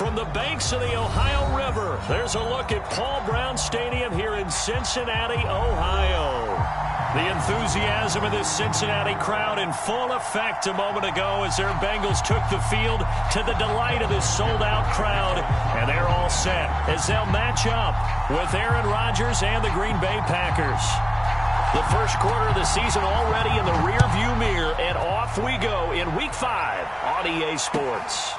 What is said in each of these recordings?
From the banks of the Ohio River, there's a look at Paul Brown Stadium here in Cincinnati, Ohio. The enthusiasm of this Cincinnati crowd in full effect a moment ago as their Bengals took the field to the delight of this sold-out crowd. And they're all set as they'll match up with Aaron Rodgers and the Green Bay Packers. The first quarter of the season already in the rearview mirror, and off we go in Week 5 on EA Sports.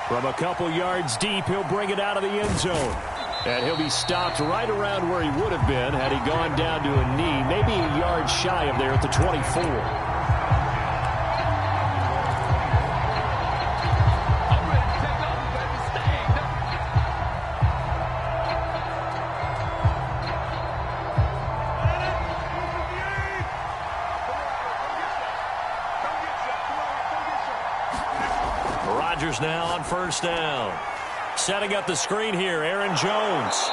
From a couple yards deep, he'll bring it out of the end zone. And he'll be stopped right around where he would have been had he gone down to a knee, maybe a yard shy of there at the 24. Rodgers now on first down. Setting up the screen here, Aaron Jones.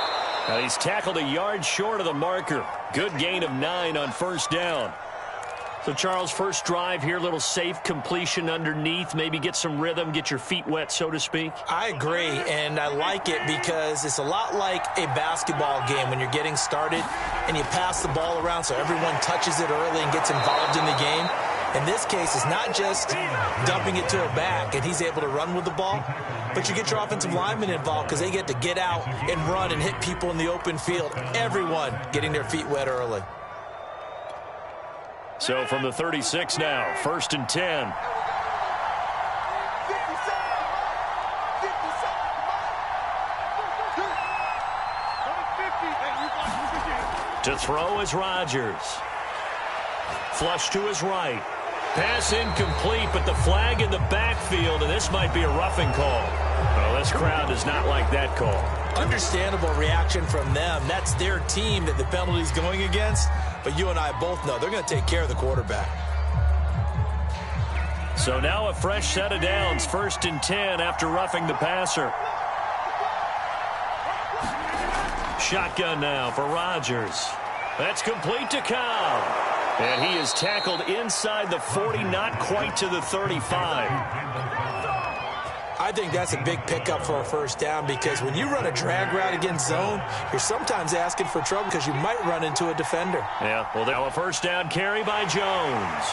Now he's tackled a yard short of the marker. Good gain of 9 on first down. So, Charles, first drive here, little safe completion underneath. Maybe get some rhythm, get your feet wet, so to speak. I agree, and I like it because it's a lot like a basketball game when you're getting started and you pass the ball around so everyone touches it early and gets involved in the game. In this case, it's not just dumping it to a back and he's able to run with the ball, but you get your offensive linemen involved because they get to get out and run and hit people in the open field. Everyone getting their feet wet early. So from the 36 now, 1st and 10. To throw is Rodgers. Flush to his right. Pass incomplete, but the flag in the backfield, and this might be a roughing call. Well, this crowd does not like that call. Understandable reaction from them. That's their team that the penalty's going against, but you and I both know they're going to take care of the quarterback. So now a fresh set of downs, 1st and 10 after roughing the passer. Shotgun now for Rodgers. That's complete to Cobb. And he is tackled inside the 40, not quite to the 35. I think that's a big pickup for a first down because when you run a drag route against zone, you're sometimes asking for trouble because you might run into a defender. Yeah, well, now a first down carry by Jones.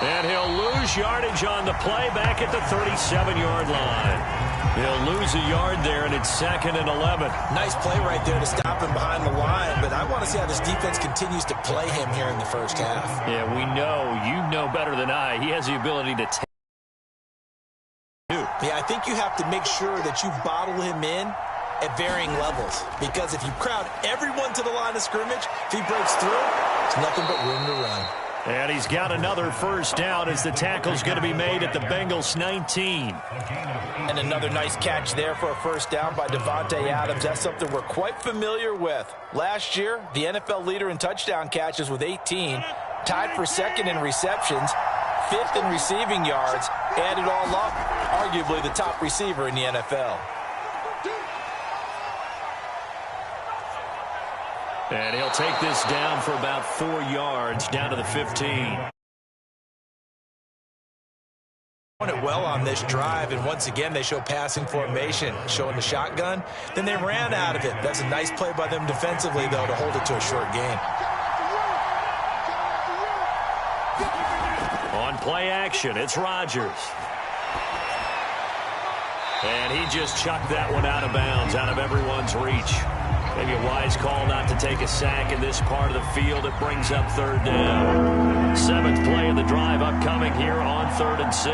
And he'll lose yardage on the play back at the 37-yard line. He'll lose a yard there, and it's 2nd and 11. Nice play right there to stop him behind the line, but I want to see how this defense continues to play him here in the first half. Yeah, we know. You know better than I. He has the ability to take. Yeah, I think you have to make sure that you bottle him in at varying levels, because if you crowd everyone to the line of scrimmage, if he breaks through, there's nothing but room to run. And he's got another first down as the tackle's going to be made at the Bengals 19. And another nice catch there for a first down by Devontae Adams. That's something we're quite familiar with. Last year, the NFL leader in touchdown catches with 18, tied for 2nd in receptions, 5th in receiving yards, add it all up, arguably the top receiver in the NFL. And he'll take this down for about 4 yards, down to the 15. It well on this drive, and once again they show passing formation, showing the shotgun. Then they ran out of it. That's a nice play by them defensively, though, to hold it to a short gain. On play action, it's Rodgers. And he just chucked that one out of bounds, out of everyone's reach. Maybe a wise call not to take a sack in this part of the field. It brings up 3rd down. 7th play of the drive upcoming here on 3rd and 6.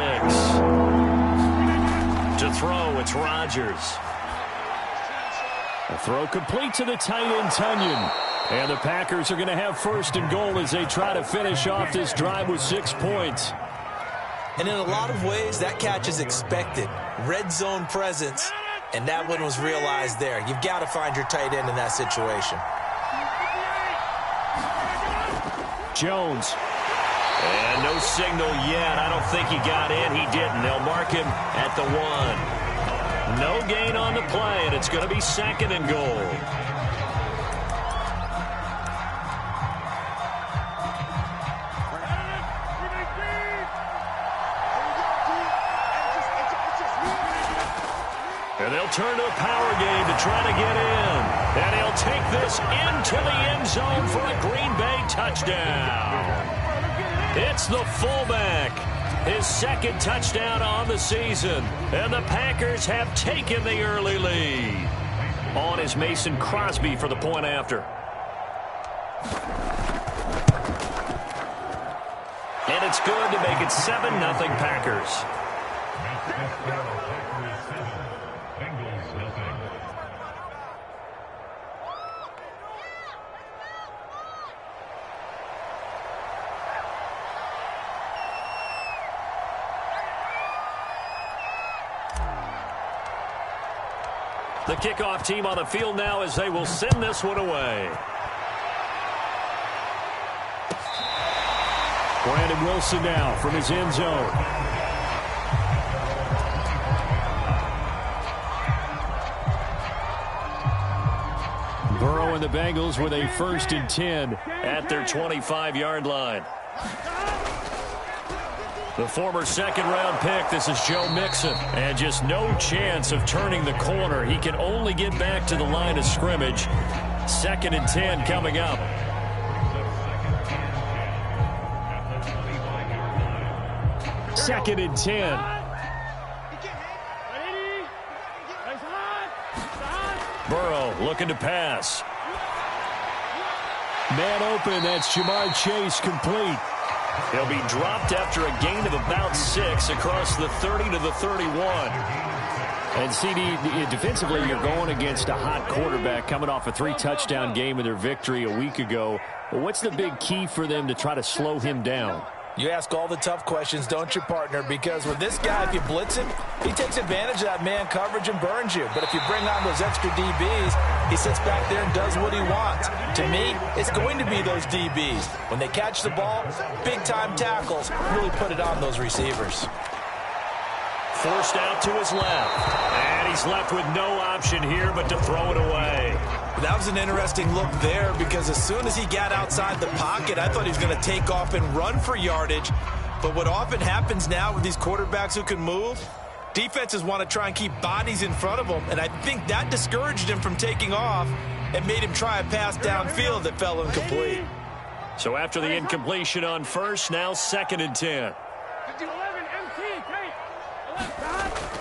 To throw, it's Rodgers. A throw complete to the tight end, Tunyon. And the Packers are going to have 1st and goal as they try to finish off this drive with 6 points. And in a lot of ways, that catch is expected. Red zone presence. And that one was realized there. You've got to find your tight end in that situation. Jones. And no signal yet. I don't think he got in. He didn't. They'll mark him at the 1. No gain on the play, and it's going to be 2nd and goal. And they'll turn to a power game to try to get in. And he'll take this into the end zone for a Green Bay touchdown. It's the fullback. His second touchdown on the season. And the Packers have taken the early lead. On is Mason Crosby for the point after. And it's good to make it 7-0 Packers. The kickoff team on the field now as they will send this one away. Brandon Wilson now from his end zone. Burrow and the Bengals with a 1st and 10 at their 25-yard line. The former second-round pick, this is Joe Mixon. And just no chance of turning the corner. He can only get back to the line of scrimmage. 2nd and 10 coming up. Second and 10. Burrow looking to pass. Man open, that's Jamar Chase complete. He'll be dropped after a gain of about 6 across the 30 to the 31. And CD, defensively, you're going against a hot quarterback coming off a 3-touchdown game in their victory a week ago. But what's the big key for them to try to slow him down? You ask all the tough questions, don't you, partner? Because with this guy, if you blitz him, he takes advantage of that man coverage and burns you. But if you bring on those extra DBs, he sits back there and does what he wants. To me, it's going to be those DBs. When they catch the ball, big-time tackles really put it on those receivers. Forced out to his left. And he's left with no option here but to throw it away. That was an interesting look there because as soon as he got outside the pocket, I thought he was going to take off and run for yardage. But what often happens now with these quarterbacks who can move, defenses want to try and keep bodies in front of them. And I think that discouraged him from taking off and made him try a pass downfield that fell incomplete. So after the incompletion on first, now 2nd and 10.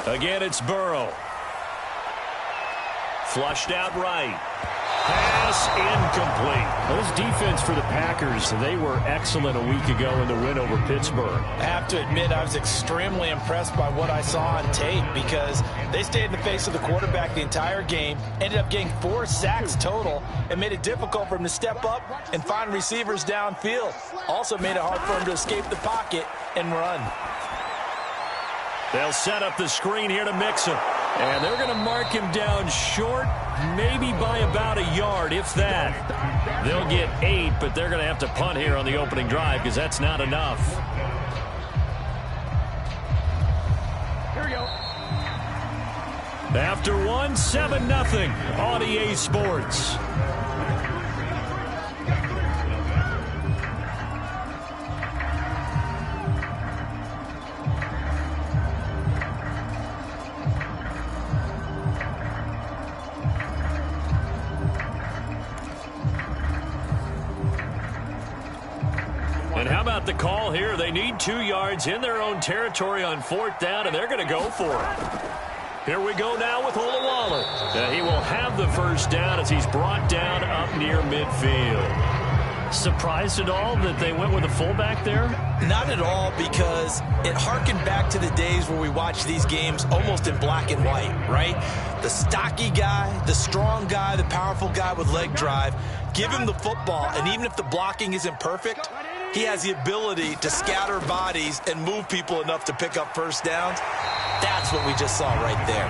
Again, it's Burrow. Flushed out right. Pass incomplete. Those defense for the Packers, they were excellent a week ago in the win over Pittsburgh. I have to admit, I was extremely impressed by what I saw on tape because they stayed in the face of the quarterback the entire game, ended up getting 4 sacks total, and made it difficult for him to step up and find receivers downfield. Also made it hard for him to escape the pocket and run. They'll set up the screen here to Mixon. And they're going to mark him down short, maybe by about a yard, if that. They'll get 8, but they're going to have to punt here on the opening drive because that's not enough. Here we go. After 1, 7-0 on EA Sports. And how about the call here? They need 2 yards in their own territory on 4th down, and they're going to go for it. Here we go now with Olawale. He will have the 1st down as he's brought down up near midfield. Surprised at all that they went with a fullback there? Not at all, because it harkened back to the days where we watched these games almost in black and white, right? The stocky guy, the strong guy, the powerful guy with leg drive. Give him the football, and even if the blocking isn't perfect, he has the ability to scatter bodies and move people enough to pick up 1st downs. That's what we just saw right there.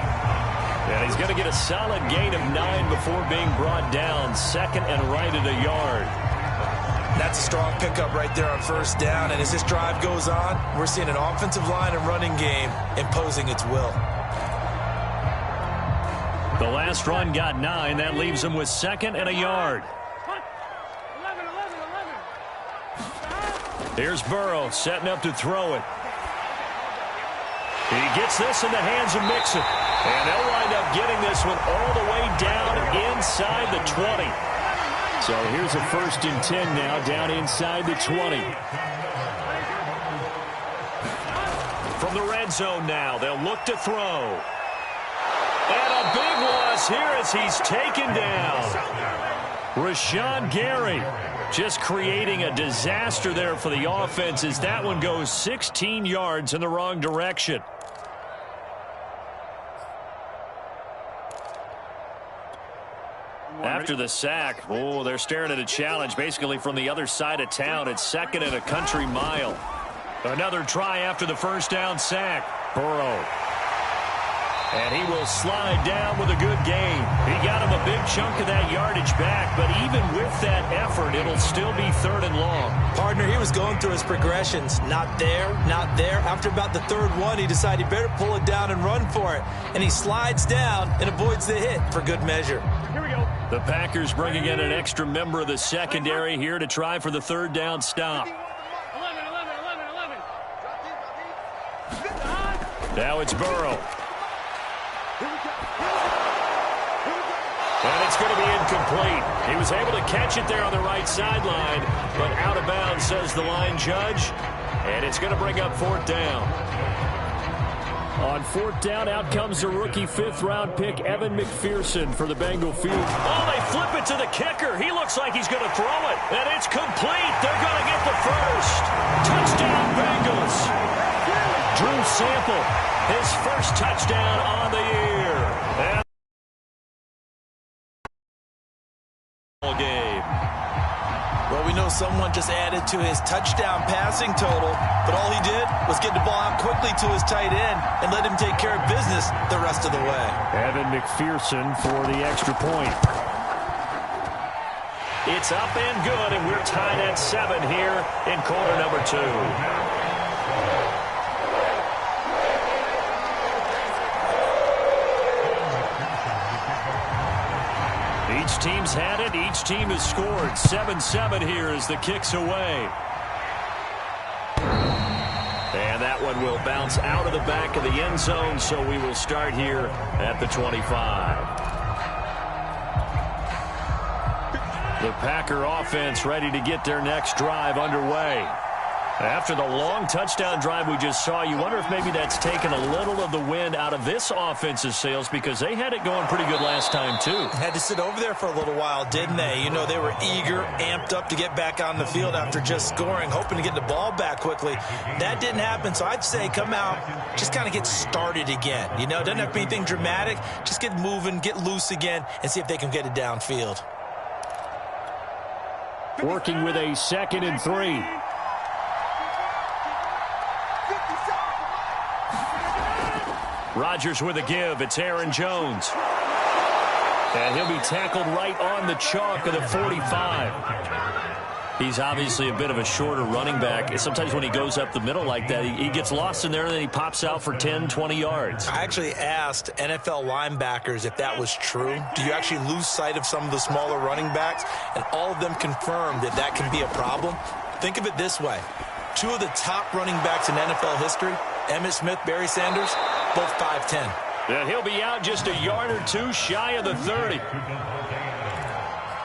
And he's going to get a solid gain of 9 before being brought down. 2nd and right at a yard. That's a strong pickup right there on 1st down. And as this drive goes on, we're seeing an offensive line and running game imposing its will. The last run got 9. That leaves him with 2nd and a yard. Here's Burrow setting up to throw it. He gets this in the hands of Mixon. And they'll wind up getting this one all the way down inside the 20. So here's a 1st and 10 now, down inside the 20. From the red zone now, they'll look to throw. And a big loss here as he's taken down. Rashawn Gary just creating a disaster there for the offense as that one goes 16 yards in the wrong direction. After the sack, oh, they're staring at a challenge basically from the other side of town. It's 2nd and a country mile. Another try after the 1st down sack. Burrow. And he will slide down with a good gain. He got him a big chunk of that yardage back, but even with that effort, it'll still be 3rd and long. Partner, he was going through his progressions. Not there, not there. After about the 3rd one, he decided he better pull it down and run for it. And he slides down and avoids the hit for good measure. Here we go. The Packers bringing in an extra member of the secondary here to try for the 3rd down stop. 11. Now it's Burrow. And it's going to be incomplete. He was able to catch it there on the right sideline, but out of bounds, says the line judge. And it's going to bring up 4th down. On 4th down, out comes the rookie 5th-round pick, Evan McPherson, for the Bengal field. Oh, they flip it to the kicker. He looks like he's going to throw it. And it's complete. They're going to get the first. Touchdown, Bengals. Drew Sample, his first touchdown on the year. And game. Well, we know someone just added to his touchdown passing total, but all he did was get the ball out quickly to his tight end and let him take care of business the rest of the way. Evan McPherson for the extra point. It's up and good, and we're tied at 7 here in quarter number 2. Each team's had it. Each team has scored. 7-7 here as the kick's away. And that one will bounce out of the back of the end zone, so we will start here at the 25. The Packer offense ready to get their next drive underway. After the long touchdown drive we just saw, you wonder if maybe that's taken a little of the wind out of this offense's sails because they had it going pretty good last time, too. Had to sit over there for a little while, didn't they? You know, they were eager, amped up to get back on the field after just scoring, hoping to get the ball back quickly. That didn't happen, so I'd say come out, just kind of get started again. You know, it doesn't have to be anything dramatic. Just get moving, get loose again, and see if they can get it downfield. Working with a 2nd and 3. Rodgers with a give. It's Aaron Jones. And he'll be tackled right on the chalk of the 45. He's obviously a bit of a shorter running back. Sometimes when he goes up the middle like that, he gets lost in there and then he pops out for 10, 20 yards. I actually asked NFL linebackers if that was true. Do you actually lose sight of some of the smaller running backs? And all of them confirmed that that can be a problem. Think of it this way. 2 of the top running backs in NFL history, Emmitt Smith, Barry Sanders, both 5'10". And he'll be out just a yard or 2 shy of the 30.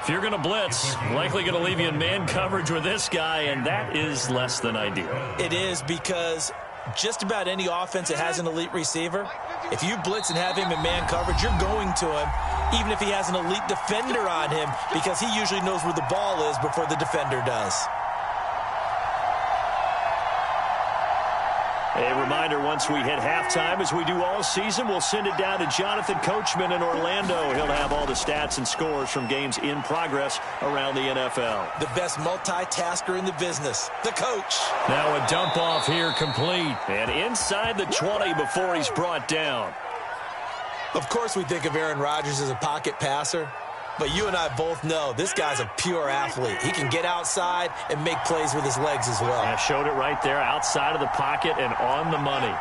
If you're going to blitz, likely going to leave you in man coverage with this guy, and that is less than ideal. It is because just about any offense that has an elite receiver, if you blitz and have him in man coverage, you're going to him, even if he has an elite defender on him, because he usually knows where the ball is before the defender does. A reminder, once we hit halftime, as we do all season, we'll send it down to Jonathan Coachman in Orlando. He'll have all the stats and scores from games in progress around the NFL. The best multitasker in the business, the coach. Now a dump off here complete. And inside the 20 before he's brought down. Of course we think of Aaron Rodgers as a pocket passer. But you and I both know this guy's a pure athlete. He can get outside and make plays with his legs as well. I showed it right there, outside of the pocket and on the money.